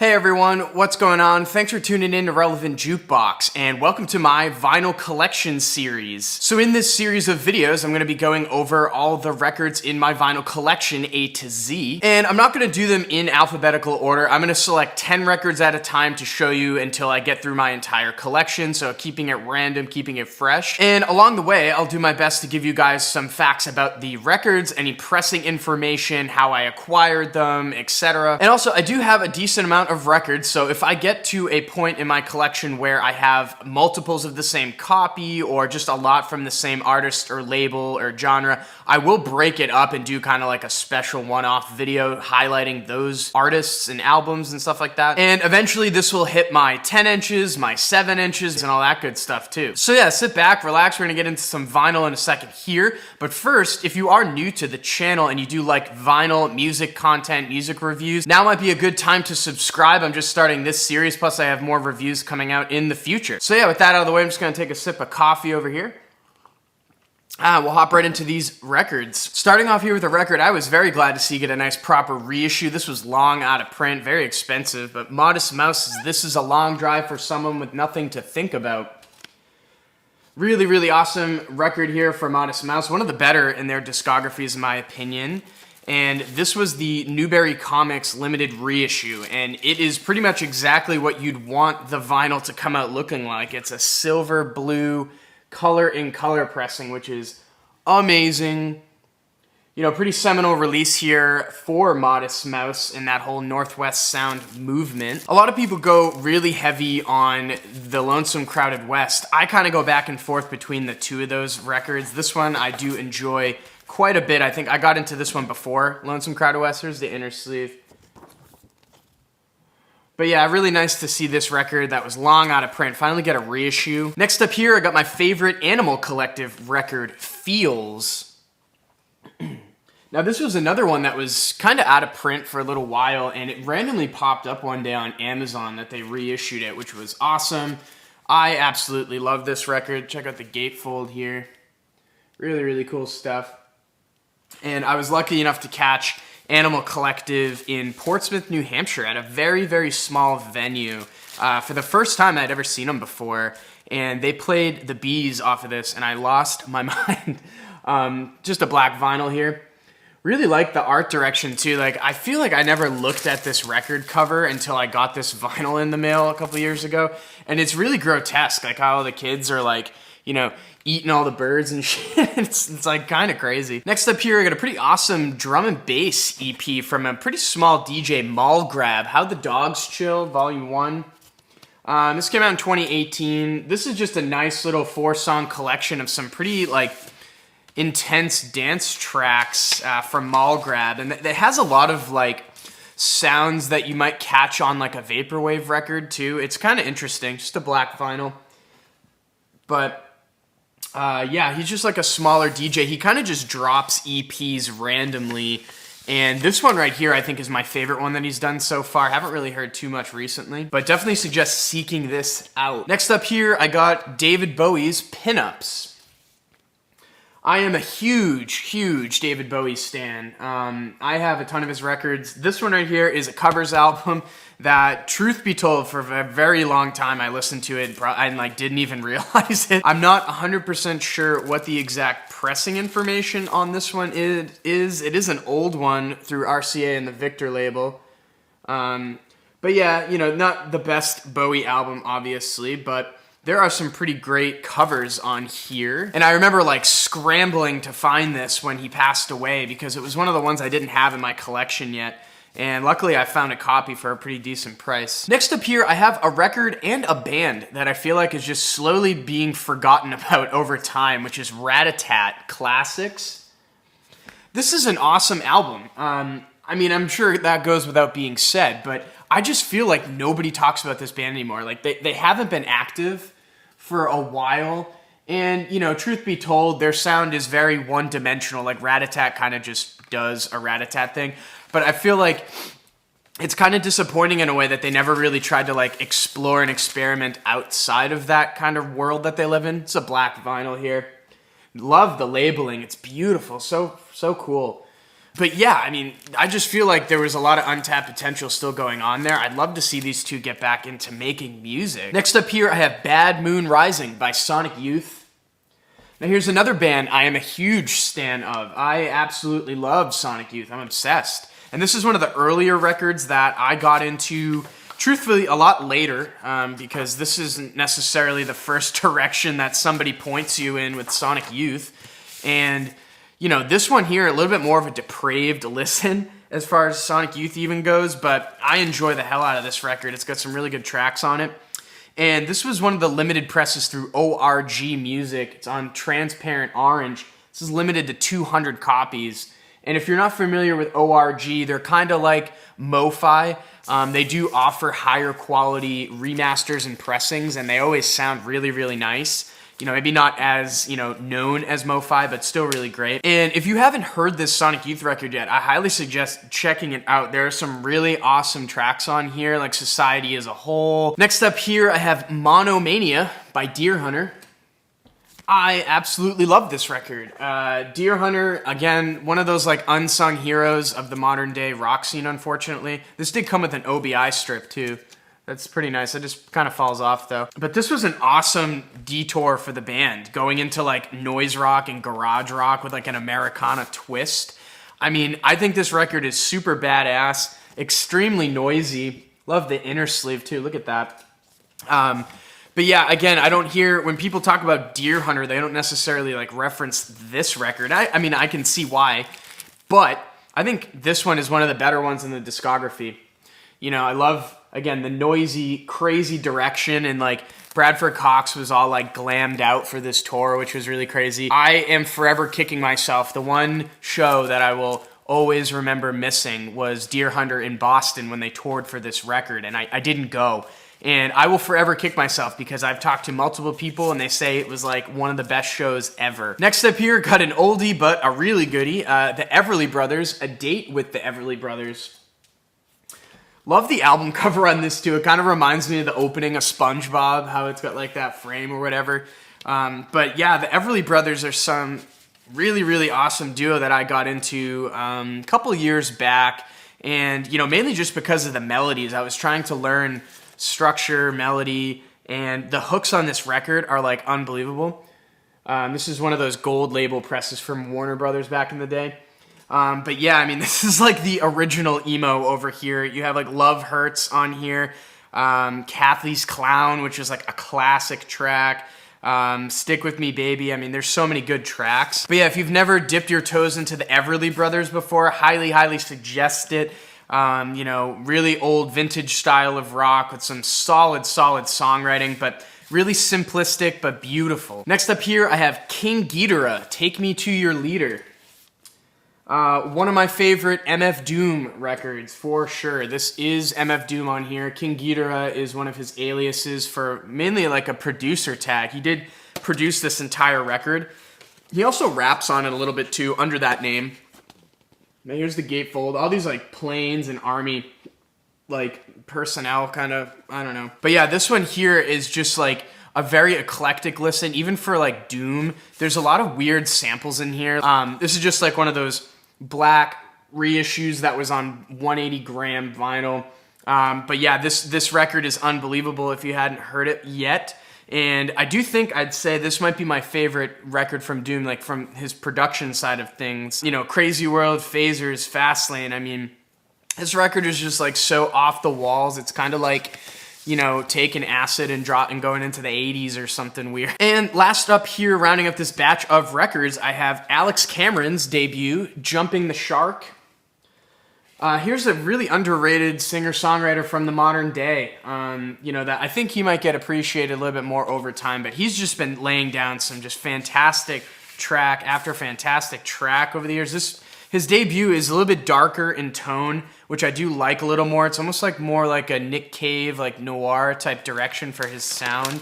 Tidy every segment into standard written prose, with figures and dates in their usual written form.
Hey everyone, what's going on? Thanks for tuning in to Relevant Jukebox, and welcome to my vinyl collection series. So in this series of videos, I'm going to be going over all the records in my vinyl collection A to Z, and I'm not going to do them in alphabetical order. I'm going to select 10 records at a time to show you until I get through my entire collection, so keeping it random, keeping it fresh. And along the way, I'll do my best to give you guys some facts about the records, any pressing information, how I acquired them, etc. And also, I do have a decent amount of records, so if I get to a point in my collection where I have multiples of the same copy or just a lot from the same artist or label or genre, I will break it up and do kind of like a special one-off video highlighting those artists and albums and stuff like that. And eventually this will hit my 10 inches, my 7 inches, and all that good stuff too. So yeah, sit back, relax, we're gonna get into some vinyl in a second here. But first, if you are new to the channel and you do like vinyl music content, music reviews, now might be a good time to subscribe. I'm just starting this series, plus I have more reviews coming out in the future. So yeah, with that out of the way, I'm just gonna take a sip of coffee over here. We'll hop right into these records. Starting off here with a record I was very glad to see get a nice proper reissue. This was long out of print, very expensive, but Modest Mouse's This Is a Long Drive for Someone with Nothing to Think About. Really, really awesome record here for Modest Mouse. One of the better in their discographies, in my opinion. And this was the Newberry Comics limited reissue, and it is pretty much exactly what you'd want the vinyl to come out looking like. It's a silver blue color in color pressing, which is amazing. You know, pretty seminal release here for Modest Mouse and that whole Northwest Sound movement. A lot of people go really heavy on the Lonesome Crowded West. I kind of go back and forth between the two of those records. This one I do enjoy quite a bit. I think I got into this one before Lonesome Crowded West. Here's the inner sleeve. But yeah, really nice to see this record that was long out of print finally get a reissue. Next up here, I got my favorite Animal Collective record, Feels. Now this was another one that was kind of out of print for a little while, and it randomly popped up one day on Amazon that they reissued it, which was awesome. I absolutely love this record. Check out the gatefold here. Really, really cool stuff. And I was lucky enough to catch Animal Collective in Portsmouth, New Hampshire at a very, very small venue for the first time I'd ever seen them before. And they played The Bees off of this, and I lost my mind. Just a black vinyl here. Really like the art direction too. Like, I feel like I never looked at this record cover until I got this vinyl in the mail a couple years ago. And it's really grotesque, like how all the kids are like, you know, eating all the birds and shit. It's like kind of crazy. Next up here, I got a pretty awesome drum and bass EP from a pretty small DJ, Mall Grab. How the Dogs Chill, Volume 1. This came out in 2018. This is just a nice little 4-song collection of some pretty like intense dance tracks from Mall Grab. And it has a lot of like sounds that you might catch on like a vaporwave record too. It's kind of interesting, just a black vinyl. But yeah, he's just like a smaller DJ. He kind of just drops EPs randomly. And this one right here, I think, is my favorite one that he's done so far. I haven't really heard too much recently, but definitely suggest seeking this out. Next up here, I got David Bowie's Pinups. I am a huge, huge David Bowie stan. I have a ton of his records. This one right here is a covers album that, truth be told, for a very long time I listened to it and like didn't even realize it. I'm not 100% sure what the exact pressing information on this one is. It is an old one through RCA and the Victor label. But yeah, you know, not the best Bowie album, obviously, but there are some pretty great covers on here. And I remember like scrambling to find this when he passed away because it was one of the ones I didn't have in my collection yet. And luckily I found a copy for a pretty decent price. Next up here, I have a record and a band that I feel like is just slowly being forgotten about over time, which is Ratatat Classics. This is an awesome album. I mean, I'm sure that goes without being said, but I just feel like nobody talks about this band anymore. Like, they haven't been active for a while, and, you know, truth be told, their sound is very one-dimensional. Like, Ratatat kind of just does a Ratatat thing, but I feel like it's kind of disappointing in a way that they never really tried to, like, explore and experiment outside of that kind of world that they live in. It's a black vinyl here. Love the labeling. It's beautiful. So cool. But yeah, I mean, I just feel like there was a lot of untapped potential still going on there. I'd love to see these two get back into making music. Next up here, I have Bad Moon Rising by Sonic Youth. Now here's another band I am a huge stan of. I absolutely love Sonic Youth. I'm obsessed. And this is one of the earlier records that I got into, truthfully, a lot later, because this isn't necessarily the first direction that somebody points you in with Sonic Youth. And, you know, this one here, a little bit more of a depraved listen as far as Sonic Youth even goes, but I enjoy the hell out of this record. It's got some really good tracks on it. And this was one of the limited presses through ORG Music. It's on Transparent Orange. This is limited to 200 copies. And if you're not familiar with ORG, they're kind of like MoFi. They do offer higher quality remasters and pressings, and they always sound really, really nice. You know, maybe not as, you know, known as MoFi, but still really great. And if you haven't heard this Sonic Youth record yet, I highly suggest checking it out. There are some really awesome tracks on here, like Society as a Whole. Next up here, I have Monomania by Deerhunter. I absolutely love this record. Deerhunter, again, one of those like unsung heroes of the modern day rock scene, unfortunately. This did come with an OBI strip too. That's pretty nice. It just kind of falls off though. But this was an awesome detour for the band, going into like noise rock and garage rock with like an Americana twist. I mean, I think this record is super badass, extremely noisy. Love the inner sleeve too. Look at that. But yeah, again, I don't hear, when people talk about Deerhunter, they don't necessarily like reference this record. I mean, I can see why, but I think this one is one of the better ones in the discography. You know, I love, again, the noisy, crazy direction, and like Bradford Cox was all like glammed out for this tour, which was really crazy. I am forever kicking myself. The one show that I will always remember missing was Deerhunter in Boston when they toured for this record, and I didn't go. And I will forever kick myself because I've talked to multiple people and they say it was like one of the best shows ever. Next up here, got an oldie but a really goodie. The Everly Brothers, A Date with the Everly Brothers. Love the album cover on this too. It kind of reminds me of the opening of SpongeBob, how it's got like that frame or whatever. But yeah, the Everly Brothers are some really, really awesome duo that I got into a couple years back. And, you know, mainly just because of the melodies. I was trying to learn structure, melody, and the hooks on this record are like unbelievable. This is one of those gold label presses from Warner Brothers back in the day. But yeah, I mean, this is like the original emo over here. You have like Love Hurts on here, Kathy's Clown, which is like a classic track, Stick With Me Baby. I mean, there's so many good tracks. But yeah, if you've never dipped your toes into the Everly Brothers before, highly, highly suggest it. You know, really old vintage style of rock with some solid songwriting, but really simplistic but beautiful. Next up here, I have King Geedorah, Take Me to Your Leader. One of my favorite MF Doom records, for sure. This is MF Doom on here. King Geedorah is one of his aliases for mainly like a producer tag. He did produce this entire record. He also raps on it a little bit too, under that name. Now here's the gatefold. All these like planes and army like personnel kind of, I don't know. But yeah, this one here is just like a very eclectic listen, even for like Doom. There's a lot of weird samples in here. This is just like one of those black reissues that was on 180 gram vinyl. But yeah, this record is unbelievable if you hadn't heard it yet. And I do think I'd say this might be my favorite record from Doom, like from his production side of things. You know, Crazy World, Phasers, Fastlane. I mean, this record is just like so off the walls. It's kind of like, you know, taking acid and going into the 80s or something weird. And last up here, rounding up this batch of records, I have Alex Cameron's debut, Jumping the Shark. Here's a really underrated singer-songwriter from the modern day. You know, that I think he might get appreciated a little bit more over time, but he's just been laying down some just fantastic track after fantastic track over the years. His debut is a little bit darker in tone, which I do like a little more. It's almost like more like a Nick Cave, like noir type direction for his sound.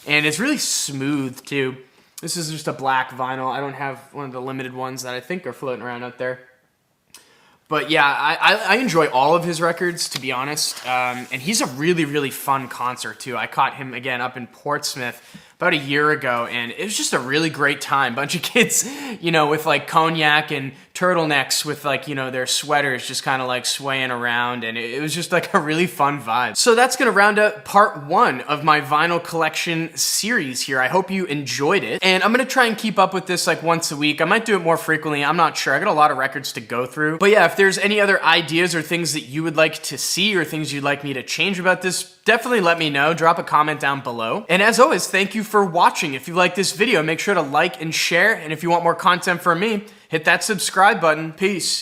And it's really smooth too. This is just a black vinyl. I don't have one of the limited ones that I think are floating around out there. But yeah, I enjoy all of his records, to be honest. And he's a really, really fun concert too. I caught him again up in Portsmouth about a year ago, and it was just a really great time. Bunch of kids, you know, with like cognac and turtlenecks with like, you know, their sweaters just kind of like swaying around, and it was just like a really fun vibe. So that's gonna round up part 1 of my vinyl collection series here. I hope you enjoyed it, and I'm gonna try and keep up with this like once a week. I might do it more frequently, I'm not sure. I got a lot of records to go through. But yeah, if there's any other ideas or things that you would like to see or things you'd like me to change about this, definitely let me know. Drop a comment down below. And as always, thank you for watching. If you like this video, make sure to like and share. And if you want more content from me, hit that subscribe button. Peace.